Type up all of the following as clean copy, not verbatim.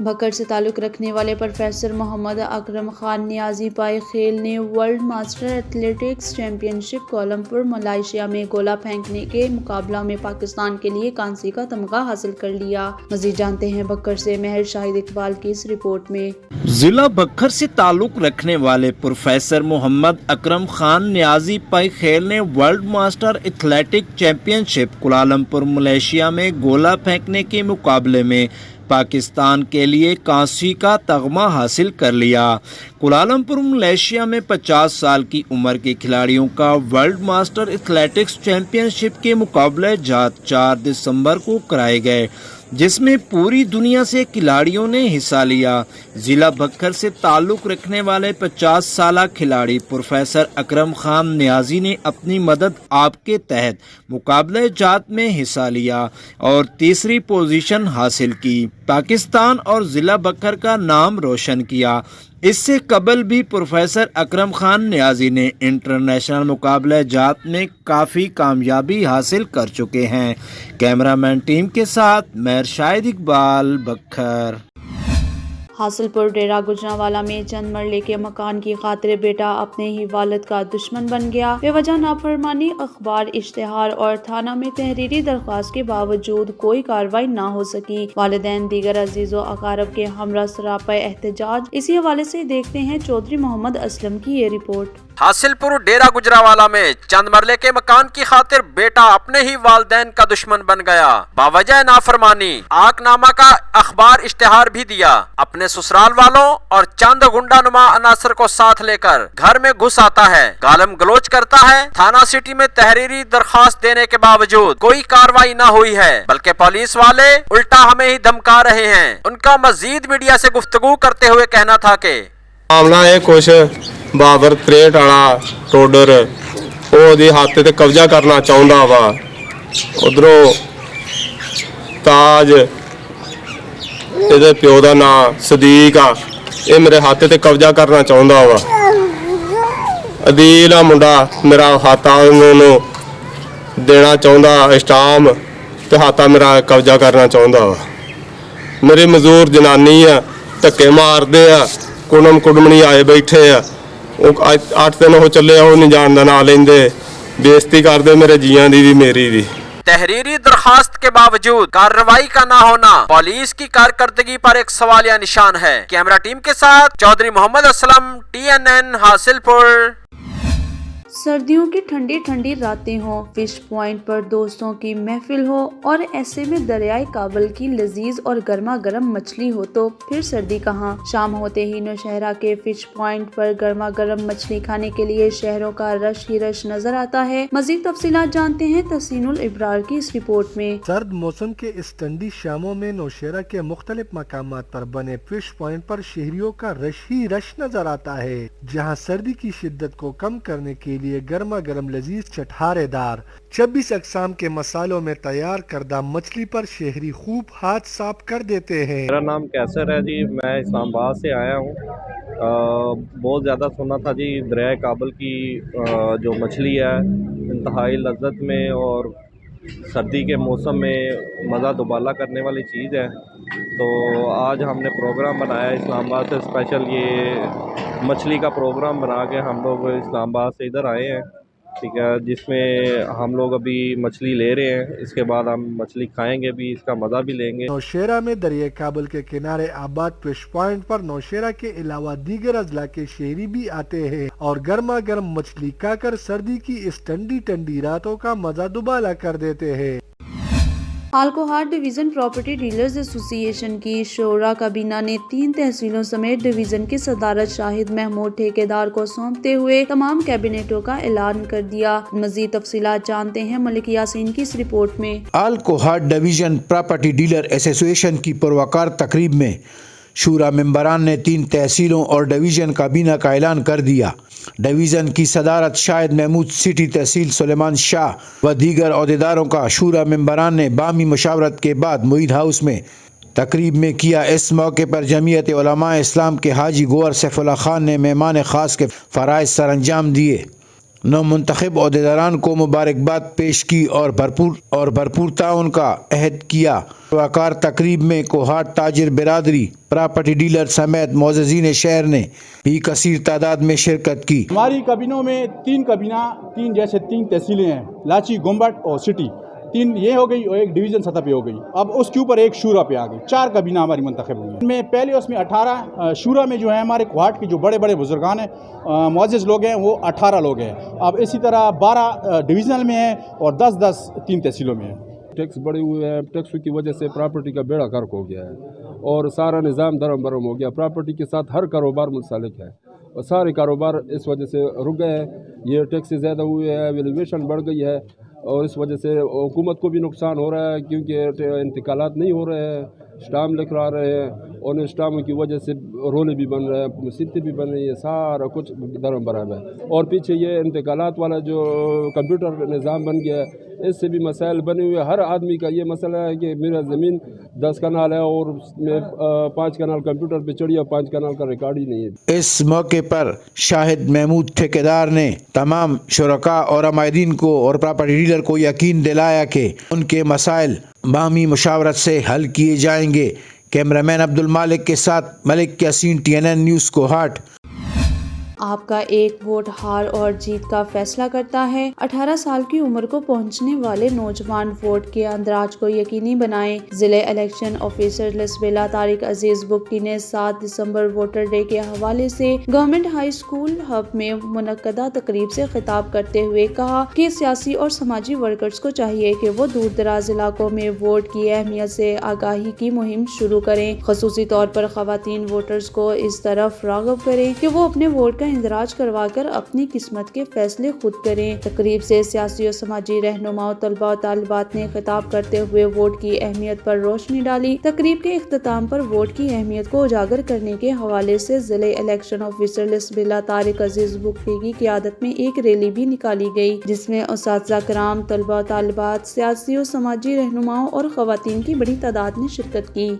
بکر سے تعلق رکھنے والے پروفیسر محمد اکرم خان نیازی پائے خیل نے ورلڈ ماسٹر ایتھلیٹکس چیمپئن شپ کوالالمپور ملائیشیا میں گولا پھینکنے کے مقابلہ میں پاکستان کے لیے کانسی کا تمغہ حاصل کر لیا۔ مزید جانتے ہیں بکر سے مہر شاہد اقبال کی اس رپورٹ میں۔ ضلع بکر سے تعلق رکھنے والے پروفیسر محمد اکرم خان نیازی پائے خیل نے ورلڈ ماسٹر ایتھلیٹک چیمپئن شپ کوالالمپور ملائیشیا میں گولا پھینکنے کے مقابلے میں پاکستان کے لیے کانسی کا تمغہ حاصل کر لیا۔ کوالالمپور ملائیشیا میں 50 سال کی عمر کے کھلاڑیوں کا ورلڈ ماسٹر ایتھلیٹکس چیمپئن شپ کے مقابلے جات 4 دسمبر کو کرائے گئے، جس میں پوری دنیا سے کھلاڑیوں نے حصہ لیا۔ ضلع بکر سے تعلق رکھنے والے 50 سالہ کھلاڑی پروفیسر اکرم خان نیازی نے اپنی مدد آپ کے تحت مقابلے جات میں حصہ لیا اور تیسری پوزیشن حاصل کی، پاکستان اور ضلع بکر کا نام روشن کیا۔ اس سے قبل بھی پروفیسر اکرم خان نیازی نے انٹرنیشنل مقابلہ جات میں کافی کامیابی حاصل کر چکے ہیں۔ کیمرہ مین ٹیم کے ساتھ مہر شاہد اقبال، بکر۔ حاصل پور ڈیرہ گجرانوالہ میں چند مرلے کے مکان کی خاطر بیٹا اپنے ہی والد کا دشمن بن گیا۔ بے وجہ نافرمانی، اخبار، اشتہار اور تھانہ میں تحریری درخواست کے باوجود کوئی کارروائی نہ ہو سکی۔ والدین دیگر عزیز و اقارب کے ہمراہ سراپا احتجاج۔ اسی حوالے سے دیکھتے ہیں چودھری محمد اسلم کی یہ رپورٹ۔ حاصل پور ڈیرہ گجرانوالہ میں چند مرلے کے مکان کی خاطر بیٹا اپنے ہی والدین کا دشمن بن گیا۔ باوجہ نافرمانی آگ نامہ کا اخبار اشتہار بھی دیا، اپنے سسرال والوں اور چند گنڈا نما عناصر کو ساتھ لے کر گھر میں گھس آتا ہے، گالم گلوچ کرتا ہے۔ تھانہ سٹی میں تحریری درخواست دینے کے باوجود کوئی کارروائی نہ ہوئی ہے، بلکہ پولیس والے الٹا ہمیں ہی دھمکا رہے ہیں۔ ان کا مزید میڈیا سے گفتگو کرتے ہوئے کہنا تھا کہ معاملہ ہے کچھ بابر 63 والا ٹوڈر وہ ہاتھ تے قبضہ کرنا چاہتا وا، ادھروں تاج یہ پیو کا نام صدیق آ، یہ میرے ہاتھ تے قبضہ کرنا چاہتا وا۔ عدیل آ منڈا میرا ہاتھ دینا چاہتا اسٹام تے ہاتھ میرا قبضہ کرنا چاہتا وا۔ میری مزدور جنانی ہے، دھکے مارتے آ، کڑم کڑمنی آئے بیٹھے آ، 8 دن ہو چلے وہ نہیں جان کا نام لیندے، بےزتی کرتے میرے جیاں دی بھی میری بھی۔ تحریری درخواست کے باوجود کارروائی کا نہ ہونا پولیس کی کارکردگی پر ایک سوالیہ نشان ہے۔ کیمرہ ٹیم کے ساتھ چودھری محمد اسلم، TNN حاصل پور۔ سردیوں کی ٹھنڈی ٹھنڈی راتیں ہوں، فش پوائنٹ پر دوستوں کی محفل ہو اور ایسے میں دریائے کابل کی لذیذ اور گرما گرم مچھلی ہو تو پھر سردی کہاں۔ شام ہوتے ہی نوشہرہ کے فش پوائنٹ پر گرما گرم مچھلی کھانے کے لیے شہروں کا رش ہی رش نظر آتا ہے۔ مزید تفصیلات جانتے ہیں تحسین الابرار کی اس رپورٹ میں۔ سرد موسم کے اس ٹھنڈی شاموں میں نوشہرہ کے مختلف مقامات پر بنے فش پوائنٹ پر شہریوں کا رش ہی رش نظر آتا ہے، جہاں سردی کی شدت کو کم کرنے کے لیے گرما گرم لذیذ چٹھارے دار 26 اقسام کے مسالوں میں تیار کردہ مچھلی پر شہری خوب ہاتھ صاف کر دیتے ہیں۔ میرا نام کیسر ہے جی، میں اسلام آباد سے آیا ہوں۔ بہت زیادہ سنا تھا جی دریائے کابل کی جو مچھلی ہے انتہائی لذت میں اور سردی کے موسم میں مزہ دوبالا کرنے والی چیز ہے، تو آج ہم نے پروگرام بنایا اسلام آباد سے اسپیشل، یہ مچھلی کا پروگرام بنا کے ہم لوگ اسلام آباد سے ادھر آئے ہیں، ٹھیک ہے، جس میں ہم لوگ ابھی مچھلی لے رہے ہیں، اس کے بعد ہم مچھلی کھائیں گے بھی، اس کا مزہ بھی لیں گے۔ نوشہرہ میں دریائے کابل کے کنارے آباد فش پوائنٹ پر نوشہرہ کے علاوہ دیگر اضلاع کے شہری بھی آتے ہیں اور گرما گرم مچھلی کھا کر سردی کی اس ٹھنڈی ٹھنڈی راتوں کا مزہ دوبالا کر دیتے ہیں۔ آلکوہار ڈویژن پراپرٹی ڈیلرز ایسوسی ایشن کی شورا کابینہ نے 3 تحصیلوں سمیت ڈویژن کی صدارت شاہد محمود ٹھیکیدار کو سونپتے ہوئے تمام کابینٹوں کا اعلان کر دیا۔ مزید تفصیلات جانتے ہیں ملک یاسین کی اس رپورٹ میں۔ آلکوہار ڈویژن پراپرٹی ڈیلر ایسوسی ایشن کی پروقار تقریب میں شورا ممبران نے 3 تحصیلوں اور ڈویژن کابینہ کا اعلان کر دیا۔ ڈویژن کی صدارت شاہد محمود، سٹی تحصیل سلیمان شاہ و دیگر عہدیداروں کا شورا ممبران نے باہمی مشاورت کے بعد معید ہاؤس میں تقریب میں کیا۔ اس موقع پر جمعیت علماء اسلام کے حاجی گوہر سیف اللہ خان نے مہمان خاص کے فرائض سر انجام دیے۔ نو منتخب عہدیداران کو مبارکباد پیش کی اور بھرپور تعاون کا عہد کیا۔ وقار تقریب میں کوہاٹ تاجر برادری، پراپرٹی ڈیلر سمیت معززین شہر نے بھی کثیر تعداد میں شرکت کی۔ ہماری کابینوں میں تین تحصیلیں ہیں، لاچی، گمبٹ اور سٹی، تین یہ ہو گئی اور ایک ڈویژن سطح پہ ہو گئی۔ اب اس کے اوپر ایک شورا پہ آ گئی، 4 کابینہ ہماری منتخب ہوئی ہیں۔ ان میں پہلے اس میں 18 شورا میں جو ہے ہمارے کوہاٹ کے جو بڑے بڑے بزرگان ہیں، معزز لوگ ہیں، وہ 18 لوگ ہیں۔ اب اسی طرح 12 ڈویژنل میں ہیں اور 10 3 تحصیلوں میں ہیں۔ ٹیکس بڑے ہوئے ہیں، ٹیکس کی وجہ سے پراپرٹی کا بیڑا غرق ہو گیا ہے اور سارا نظام درم برم ہو گیا۔ پراپرٹی کے ساتھ ہر کاروبار منسلک ہے اور سارے کاروبار اس وجہ سے رک گئے ہیں۔ یہ ٹیکس زیادہ ہوئے ہیں، ویلیویشن بڑھ گئی ہے اور اس وجہ سے حکومت کو بھی نقصان ہو رہا ہے کیونکہ انتقالات نہیں ہو رہے ہیں، اسٹام لکھوا رہے ہیں اور ان اسٹاموں کی وجہ سے رولے بھی بن رہے ہیں، مصیبتیں بھی بن رہی ہیں، سارا کچھ درم برہم ہے۔ اور پیچھے یہ انتقالات والا جو کمپیوٹر نظام بن گیا ہے، اس سے بھی مسائل بنے ہوئے۔ ہر آدمی کا یہ مسئلہ ہے کہ میرا زمین 10 کنال ہے اور اس میں 5 کنال کمپیوٹر پہ چڑھی اور 5 کنال کا ریکارڈ ہی نہیں ہے۔ اس موقع پر شاہد محمود ٹھیکیدار نے تمام شرکاء اور عمائدین کو اور پراپرٹی ڈیلر کو یقین دلایا کہ ان کے مسائل باہمی مشاورت سے حل کیے جائیں گے۔ کیمرہ مین عبد المالک کے ساتھ ملک یاسین، TNN نیوز کوہاٹ۔ آپ کا ایک ووٹ ہار اور جیت کا فیصلہ کرتا ہے۔ 18 سال کی عمر کو پہنچنے والے نوجوان ووٹ کے اندراج کو یقینی بنائیں۔ ضلع الیکشن آفیسر لسبیلا طارق عزیز بگٹی نے 7 دسمبر ووٹر ڈے کے حوالے سے گورنمنٹ ہائی اسکول ہب میں منعقدہ تقریب سے خطاب کرتے ہوئے کہا کہ سیاسی اور سماجی ورکرز کو چاہیے کہ وہ دور دراز علاقوں میں ووٹ کی اہمیت سے آگاہی کی مہم شروع کریں، خصوصی طور پر خواتین ووٹرز کو اس طرف راغب کریں کہ وہ اپنے ووٹ کا اندراج کروا کر اپنی قسمت کے فیصلے خود کریں۔ تقریب سے سیاسی اور سماجی رہنماؤں، طلباء و طالبات نے خطاب کرتے ہوئے ووٹ کی اہمیت پر روشنی ڈالی۔ تقریب کے اختتام پر ووٹ کی اہمیت کو اجاگر کرنے کے حوالے سے ضلع الیکشن آفیسر لسبیلا طارق عزیز بگٹی کی قیادت میں ایک ریلی بھی نکالی گئی، جس میں اساتذہ کرام، طلباء و طالبات، سیاسی و سماجی رہنماؤں اور خواتین کی بڑی تعداد نے شرکت کی۔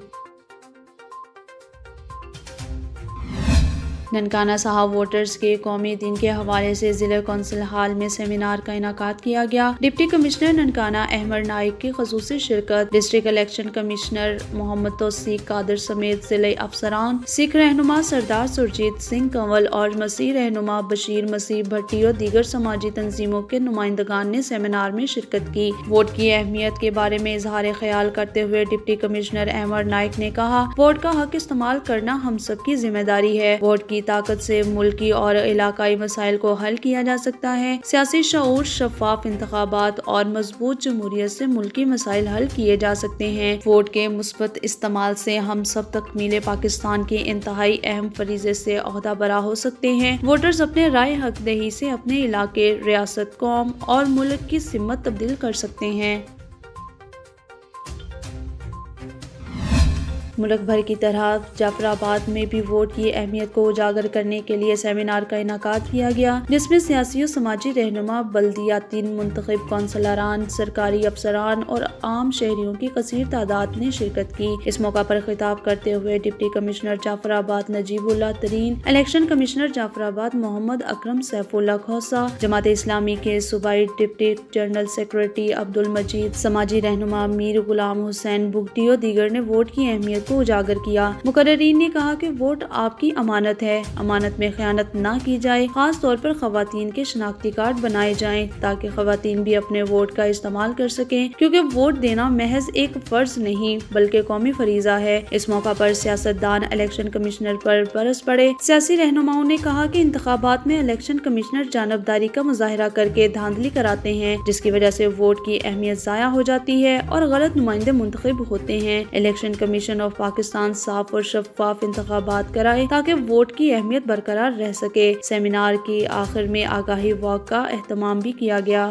ننکانہ صاحب ووٹرز کے قومی دن کے حوالے سے ضلع کونسل ہال میں سیمینار کا انعقاد کیا گیا۔ ڈپٹی کمشنر ننکانہ احمد نائک کی خصوصی شرکت، ڈسٹرکٹ الیکشن کمشنر محمد توثیق قادر سمیت ضلعی افسران، سکھ رہنما سردار سرجیت سنگھ کنول اور مسیح رہنما بشیر مسیح بھٹی اور دیگر سماجی تنظیموں کے نمائندگان نے سیمینار میں شرکت کی۔ ووٹ کی اہمیت کے بارے میں اظہار خیال کرتے ہوئے ڈپٹی کمشنر احمد نائک نے کہا، ووٹ کا حق استعمال کرنا ہم سب کی ذمہ داری ہے۔ ووٹ کی طاقت سے ملکی اور علاقائی مسائل کو حل کیا جا سکتا ہے۔ سیاسی شعور، شفاف انتخابات اور مضبوط جمہوریت سے ملکی مسائل حل کیے جا سکتے ہیں۔ ووٹ کے مثبت استعمال سے ہم سب تکمیل پاکستان کے انتہائی اہم فریضے سے عہدہ برا ہو سکتے ہیں۔ ووٹرز اپنے رائے حق دہی سے اپنے علاقے، ریاست، قوم اور ملک کی سمت تبدیل کر سکتے ہیں۔ ملک بھر کی طرح جعفر آباد میں بھی ووٹ کی اہمیت کو اجاگر کرنے کے لیے سیمینار کا انعقاد کیا گیا، جس میں سیاسی و سماجی رہنما، بلدیاتی منتخب کونسلران، سرکاری افسران اور عام شہریوں کی کثیر تعداد نے شرکت کی۔ اس موقع پر خطاب کرتے ہوئے ڈپٹی کمشنر جعفر آباد نجیب اللہ ترین، الیکشن کمشنر جعفر آباد محمد اکرم سیف اللہ کھوسہ، جماعت اسلامی کے صوبائی deputy general secretary Abdul Majeed, سماجی رہنما میر غلام حسین بگٹی اور دیگر نے ووٹ کی اہمیت کو اجاگر کیا۔ مقررین نے کہا کہ ووٹ آپ کی امانت ہے، امانت میں خیانت نہ کی جائے۔ خاص طور پر خواتین کے شناختی کارڈ بنائے جائیں تاکہ خواتین بھی اپنے ووٹ کا استعمال کر سکیں، کیونکہ ووٹ دینا محض ایک فرض نہیں بلکہ قومی فریضہ ہے۔ اس موقع پر سیاستدان الیکشن کمشنر پر برس پڑے۔ سیاسی رہنماؤں نے کہا کہ انتخابات میں الیکشن کمشنر جانبداری کا مظاہرہ کر کے دھاندلی کراتے ہیں، جس کی وجہ سے ووٹ کی اہمیت ضائع ہو جاتی ہے اور غلط نمائندے منتخب ہوتے ہیں۔ الیکشن کمیشن آف پاکستان صاف اور شفاف انتخابات کرائے تاکہ ووٹ کی اہمیت برقرار رہ سکے۔ سیمینار کی آخر میں آگاہی واک کا اہتمام بھی کیا گیا۔